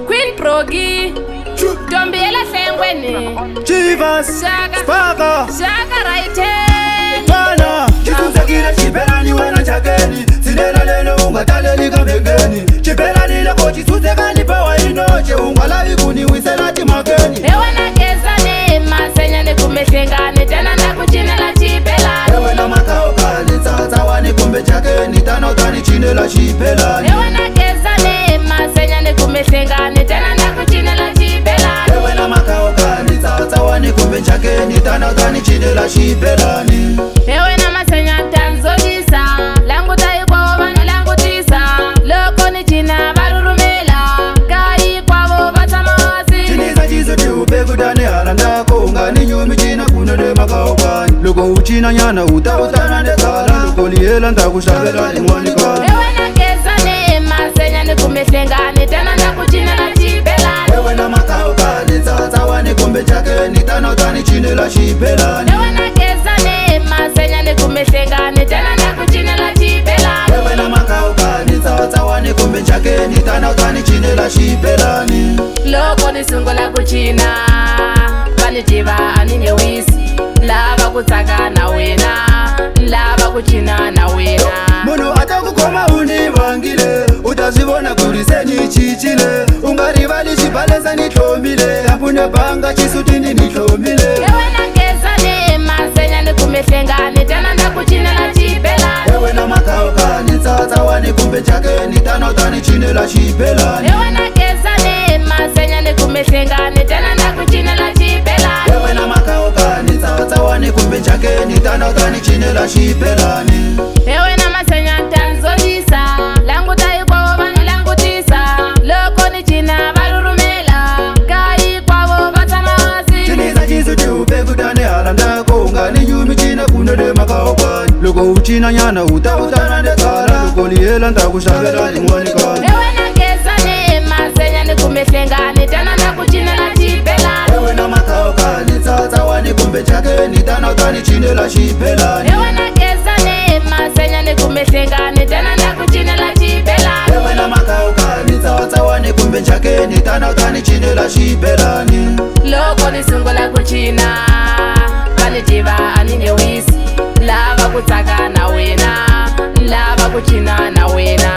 Queen Progi Dombiela Sengweni Chivas Spaka Shaka Raite Bana Chituzakira chipelani wena chakeni Sinela lelo ungataleli kabegeni Chipelani lako chituzekani pawa inoche Ungalavi kuni wiselati makeni Ewana kezane masenya ni kumeshengane Tena na kuchinela chipelani Ewena makao kani Tata wani kumbe chakeni Tana utani chinela chipelani Ewana kezane masenya ni kumeshengane Tena na kuchinela chipelani Ewena makao kani Tata wani kumbe chakeni Tana utani chinela chipelani Ewena masenya tanzodisa Langu taikwa wabani langu tisa Loko ni china barurumela Kai kwa wabata mawasi Chiniza chizo chiupe kutane halandako Ungani nyumi china kunele makao kani Loko uchina nyana utana ndekala Loko liela ndakushabela ingwanikani Ewena kezane masenya ni kumeshengane Tena na kuchinela chipelani Ewena makao kani Tata wani kumbe chakeni Tana utani chinela chipelani Ewena kezane masenya ni kumeshengane Tena na kuchinela chipelani Ewena makao kani Tata wani kumbe chakeni Tana utani chinela chipelani Loko ni sungo la kuchina Vanitiva aninye wisi Lava kutaka na wena Lava kuchina na wena Munu atakukoma univangile Utazivona kuriseni chichile Ungarivali chipaleza nitomile Ampune banga chisutini nitomile Ewena kezane masenya ni kumeshengane Tena na kuchinela chipelani Ewena makao kani Tata wani kumbe chakeni Tana utani chinela chipelani Ewena kezane masenya ni kumeshengane Tena na kuchinela chipelani Ewena makao kani Tata wani kumbe chakeni Tana utani chinela chipelani Ewena masenya tanzodisa Langu taikwa wabani langu tisa Loko ni china barurumela Kai kwa wabata mawasi Chiniza chizo chiupe kutane halandako Ungani nyumi china kunele makao kani Loko uchina nyana utana ndekala Loko liela ndakushabela ingwanikani Ewena kezane masenya ni kumeshengane Tena na kuchinela chipelani Ewena makao kani Tata wani kumbe chakeni Tana utani chinela chipelani Ewena kezane masenya ni kumeshengane Tena na kuchinela chipelani Ewena makao kani Tata wani kumbe chakeni Tana utani chinela chipelani Loko ni sungo la kuchina Vanitiva aninye wisi Lava kutaka na wena Lava kuchina na wena